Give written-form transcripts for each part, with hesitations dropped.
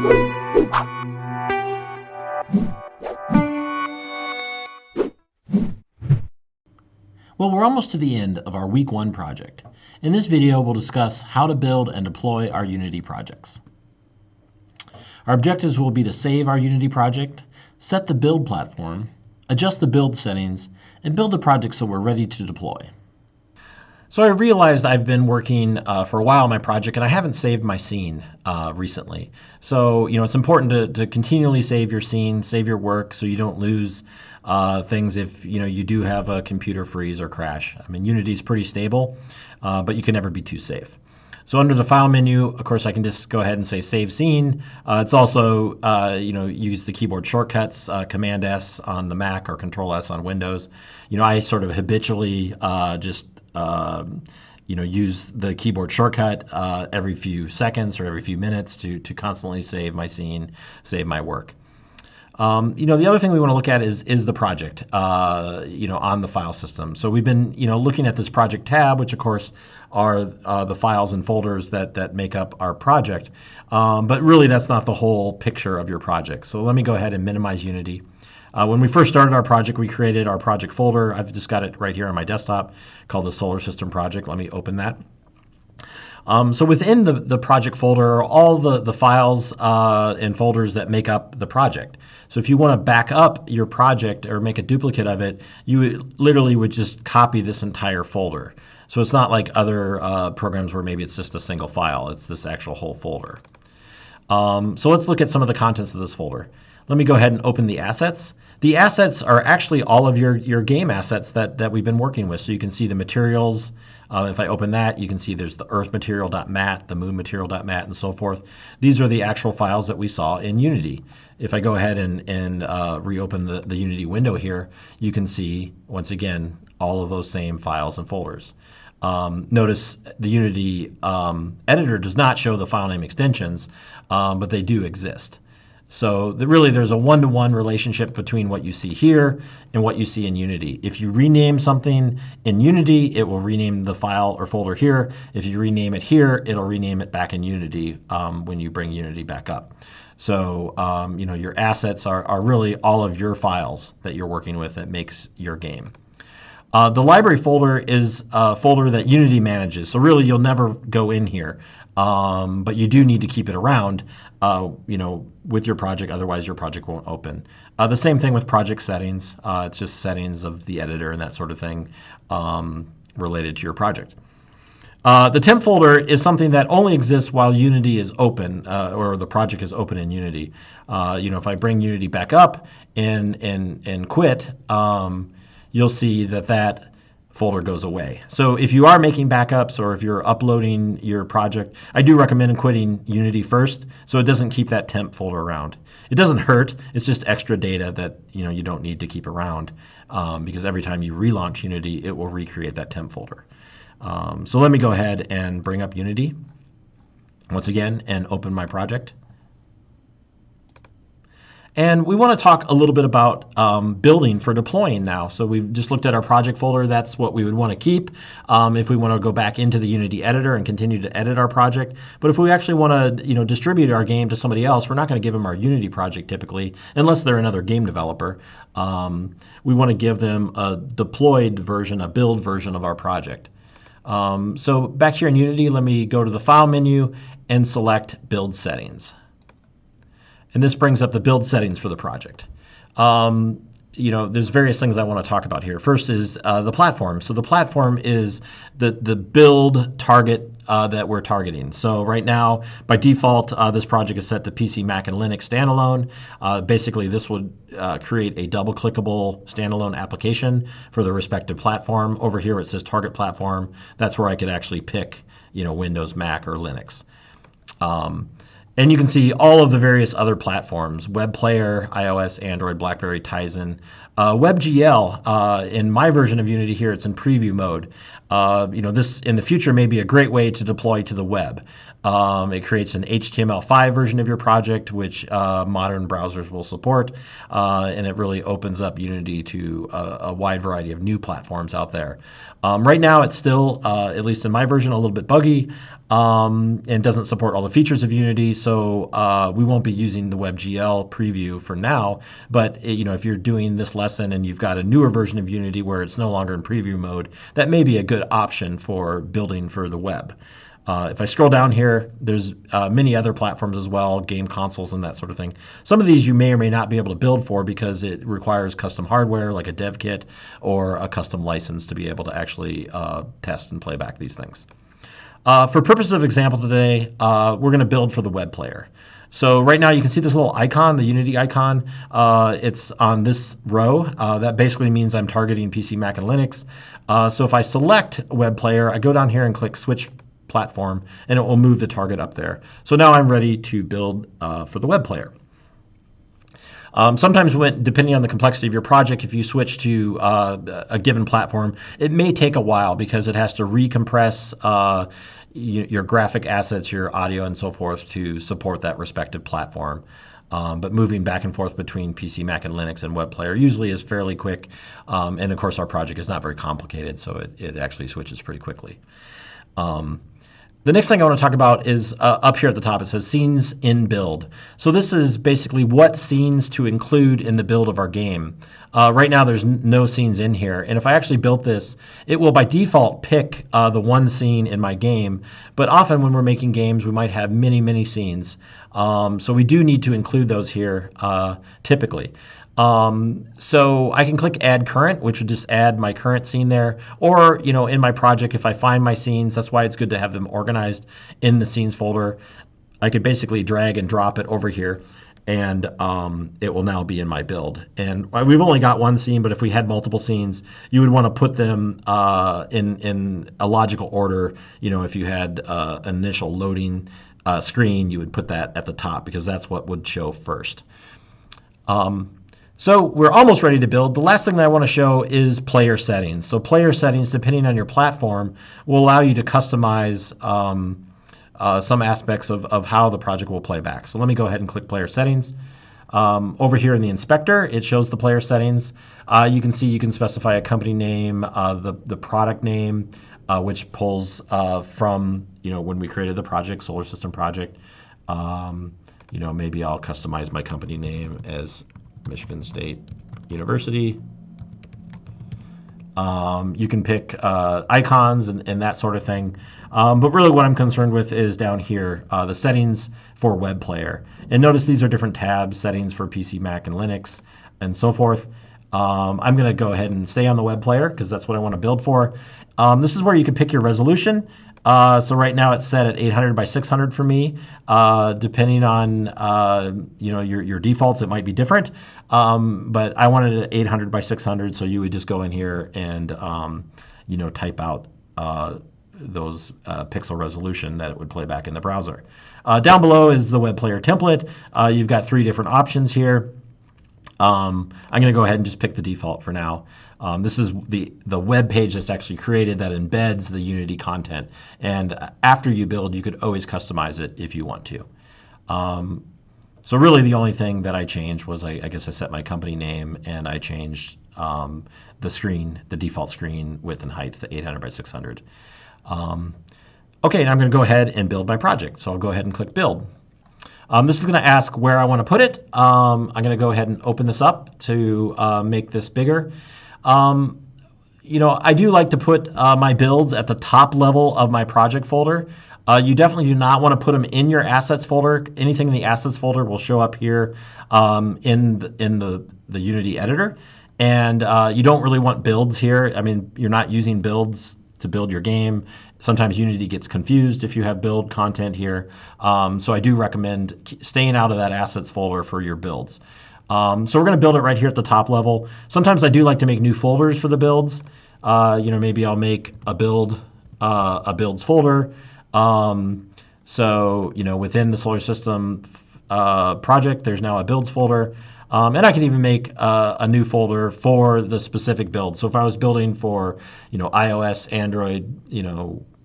Well, we're almost to the end of our week 1 project. In this video, we'll discuss how to build and deploy our Unity projects. Our objectives will be to save our Unity project, set the build platform, adjust the build settings, and build the project so we're ready to deploy. So I realized I've been working for a while on my project and I haven't saved my scene recently. So it's important to continually save your scene, save your work so you don't lose things if you do have a computer freeze or crash. I mean, Unity is pretty stable, but you can never be too safe. So under the File menu, of course, I can just go ahead and say Save Scene. It's also, use the keyboard shortcuts, Command S on the Mac or Control S on Windows. I sort of habitually use the keyboard shortcut every few seconds or every few minutes to constantly save my scene, save my work. The other thing we want to look at is the project, on the file system. So we've been, looking at this project tab, which of course are the files and folders that make up our project. But really that's not the whole picture of your project. So let me go ahead and minimize Unity. When we first started our project, we created our project folder. I've just got it right here on my desktop called the Solar System Project. Let me open that. So within the project folder are all the files and folders that make up the project. So if you want to back up your project or make a duplicate of it, you literally would just copy this entire folder. So it's not like other programs where maybe it's just a single file. It's this actual whole folder. So let's look at some of the contents of this folder. Let me go ahead and open the assets. The assets are actually all of your game assets that we've been working with. So you can see the materials. If I open that, you can see there's the earth material.mat, the moon material.mat, and so forth. These are the actual files that we saw in Unity. If I go ahead and reopen the Unity window here, you can see, once again, all of those same files and folders. Notice the Unity editor does not show the file name extensions, but they do exist. So really there's a one-to-one relationship between what you see here and what you see in Unity. If you rename something in Unity, it will rename the file or folder here. If you rename it here, it'll rename it back in Unity when you bring Unity back up. So your assets are really all of your files that you're working with that makes your game. The library folder is a folder that Unity manages. So really you'll never go in here. But you do need to keep it around, with your project, otherwise your project won't open. The same thing with project settings. It's just settings of the editor and that sort of thing related to your project. The temp folder is something that only exists while Unity is open, or the project is open in Unity. If I bring Unity back up and quit, you'll see that folder goes away. So if you are making backups or if you're uploading your project, I do recommend quitting Unity first so it doesn't keep that temp folder around. It doesn't hurt, it's just extra data that you don't need to keep around because every time you relaunch Unity, it will recreate that temp folder. So let me go ahead and bring up Unity once again and open my project. And we want to talk a little bit about building for deploying now. So we've just looked at our project folder. That's what we would want to keep if we want to go back into the Unity editor and continue to edit our project. But if we actually want to distribute our game to somebody else, we're not going to give them our Unity project typically, unless they're another game developer. We want to give them a deployed version, a build version of our project. So back here in Unity, let me go to the File menu and select Build Settings. And this brings up the build settings for the project. There's various things I want to talk about here. First is the platform. So the platform is the build target that we're targeting. So right now, by default, this project is set to PC, Mac, and Linux standalone. Basically, this would create a double-clickable standalone application for the respective platform. Over here, it says target platform. That's where I could actually pick, Windows, Mac, or Linux. And you can see all of the various other platforms: Web Player, iOS, Android, BlackBerry, Tizen. WebGL, in my version of Unity here, it's in preview mode. This in the future may be a great way to deploy to the web. It creates an HTML5 version of your project, which modern browsers will support, and it really opens up Unity to a wide variety of new platforms out there. Right now, it's still, at least in my version, a little bit buggy and doesn't support all the features of Unity. So so we won't be using the WebGL preview for now. But if you're doing this lesson and you've got a newer version of Unity where it's no longer in preview mode, that may be a good option for building for the web. If I scroll down here, there's many other platforms as well, game consoles and that sort of thing. Some of these you may or may not be able to build for because it requires custom hardware like a dev kit or a custom license to be able to actually test and play back these things. For purposes of example today, we're going to build for the web player. So right now you can see this little icon, the Unity icon. It's on this row. That basically means I'm targeting PC, Mac, and Linux. So if I select web player, I go down here and click switch platform, and it will move the target up there. So now I'm ready to build for the web player. Sometimes depending on the complexity of your project, if you switch to a given platform, it may take a while because it has to recompress your graphic assets, your audio, and so forth to support that respective platform. But moving back and forth between PC, Mac, and Linux and web player usually is fairly quick. And of course, our project is not very complicated, so it actually switches pretty quickly. The next thing I want to talk about is up here at the top. It says scenes in build. So this is basically what scenes to include in the build of our game. Right now there's no scenes in here, and if I actually built this, it will by default pick the one scene in my game. But often when we're making games, we might have many scenes. So we do need to include those here typically. So I can click add current, which would just add my current scene there. Or, in my project, if I find my scenes, that's why it's good to have them organized in the scenes folder. I could basically drag and drop it over here, and it will now be in my build. And we've only got one scene, but if we had multiple scenes, you would want to put them in a logical order. If you had an initial loading screen, you would put that at the top because that's what would show first. So we're almost ready to build. The last thing that I want to show is player settings. So player settings, depending on your platform, will allow you to customize some aspects of how the project will play back. So let me go ahead and click player settings. Over here in the inspector, it shows the player settings. You can see you can specify a company name, the product name, which pulls from when we created the project, Solar System Project. Maybe I'll customize my company name as Michigan State University. You can pick icons and that sort of thing. But really what I'm concerned with is down here, the settings for web player. And notice these are different tabs, settings for PC, Mac, and Linux, and so forth. I'm going to go ahead and stay on the web player because that's what I want to build for. This is where you can pick your resolution. So right now it's set at 800 by 600 for me. Depending on your defaults, it might be different. But I wanted it at 800 by 600, so you would just go in here and type out those pixel resolution that it would play back in the browser. Down below is the web player template. You've got 3 different options here. I'm going to go ahead and just pick the default for now. This is the web page that's actually created that embeds the Unity content. And after you build, you could always customize it if you want to. So really the only thing that I changed was I guess I set my company name and I changed the default screen width and height to 800 by 600. Okay, now I'm going to go ahead and build my project. So I'll go ahead and click build. This is going to ask where I want to put it. I'm going to go ahead and open this up to make this bigger. I do like to put my builds at the top level of my project folder. You definitely do not want to put them in your assets folder. Anything in the assets folder will show up here in the Unity editor. And you don't really want builds here. I mean, you're not using builds to build your game. Sometimes Unity gets confused if you have build content here. So I do recommend staying out of that assets folder for your builds. So we're going to build it right here at the top level. Sometimes I do like to make new folders for the builds. Maybe I'll make a builds folder. So within the Solar System project, there's now a builds folder. And I can even make a new folder for the specific build. So if I was building for, iOS, Android,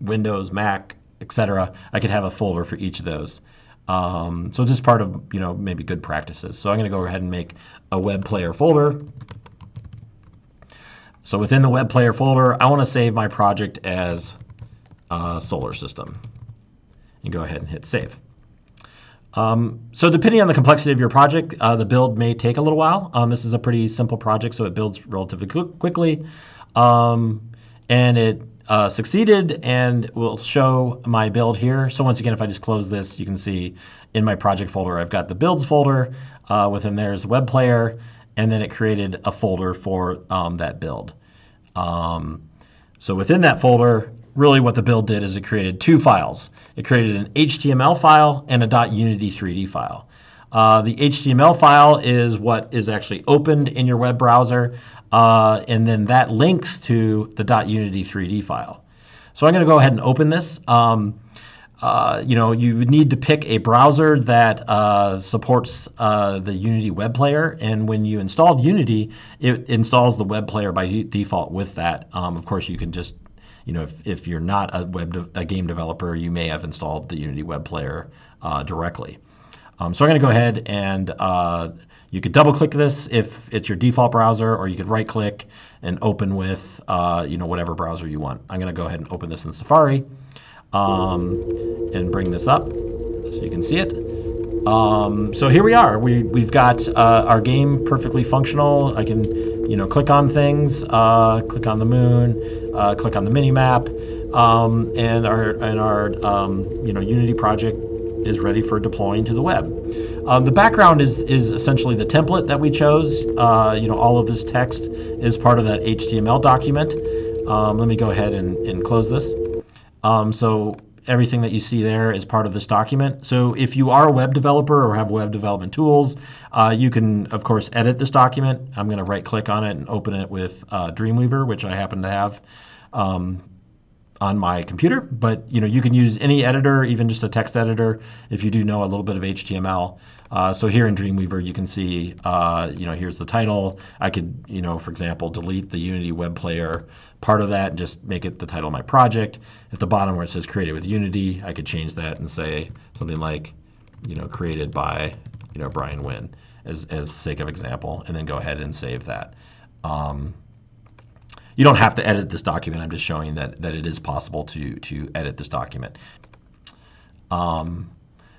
Windows, Mac, etc., I could have a folder for each of those. So just part of, maybe good practices. So I'm going to go ahead and make a web player folder. So within the web player folder, I want to save my project as Solar System. And go ahead and hit save. So depending on the complexity of your project, the build may take a little while. This is a pretty simple project, so it builds relatively quickly. And it succeeded, and will show my build here. So once again, if I just close this, you can see in my project folder, I've got the builds folder. Within there is a web player, and then it created a folder for that build. So within that folder, really what the build did is it created two files. It created an HTML file and a .unity 3D file. The HTML file is what is actually opened in your web browser, and then that links to the .unity 3D file. So I'm going to go ahead and open this. You would need to pick a browser that supports the Unity web player, and when you installed Unity, it installs the web player by default with that. Of course, you can just, if you're not a game developer, you may have installed the Unity web player directly. So I'm going to go ahead and you could double click this if it's your default browser, or you could right click and open with whatever browser you want. I'm going to go ahead and open this in Safari. And bring this up so you can see it. So here we are. We've got our game perfectly functional. I can, click on things, click on the moon, click on the mini map, and our Unity project is ready for deploying to the web. The background is essentially the template that we chose. All of this text is part of that HTML document. Let me go ahead and close this. So everything that you see there is part of this document. So if you are a web developer or have web development tools, you can, of course, edit this document. I'm going to right click on it and open it with Dreamweaver, which I happen to have on my computer. But you can use any editor, even just a text editor, if you do know a little bit of HTML. So here in Dreamweaver, you can see, here's the title. I could, for example, delete the Unity web player part of that and just make it the title of my project. At the bottom where it says created with Unity, I could change that and say something like, created by, Brian Wynn as sake of example, and then go ahead and save that. You don't have to edit this document. I'm just showing that it is possible to edit this document.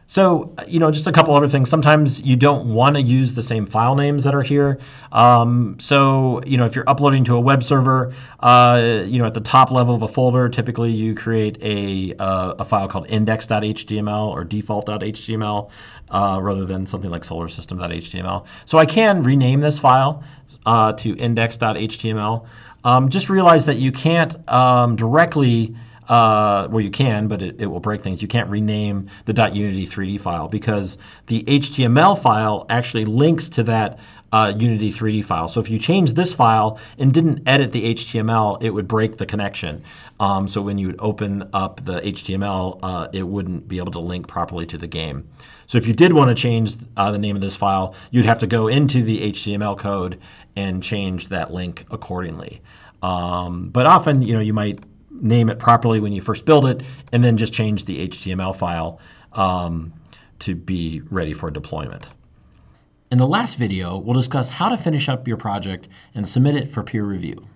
So, just a couple other things. Sometimes you don't want to use the same file names that are here. So, if you're uploading to a web server, at the top level of a folder, typically you create a file called index.html or default.html rather than something like solarsystem.html. So I can rename this file to index.html. Just realize that you can't directly well, you can, but it will break things. You can't rename the .unity 3D file because the HTML file actually links to that Unity 3D file. So if you change this file and didn't edit the HTML, it would break the connection. So when you would open up the HTML, it wouldn't be able to link properly to the game. So if you did want to change the name of this file, you'd have to go into the HTML code and change that link accordingly. But often, you might name it properly when you first build it, and then just change the HTML file to be ready for deployment. In the last video, we'll discuss how to finish up your project and submit it for peer review.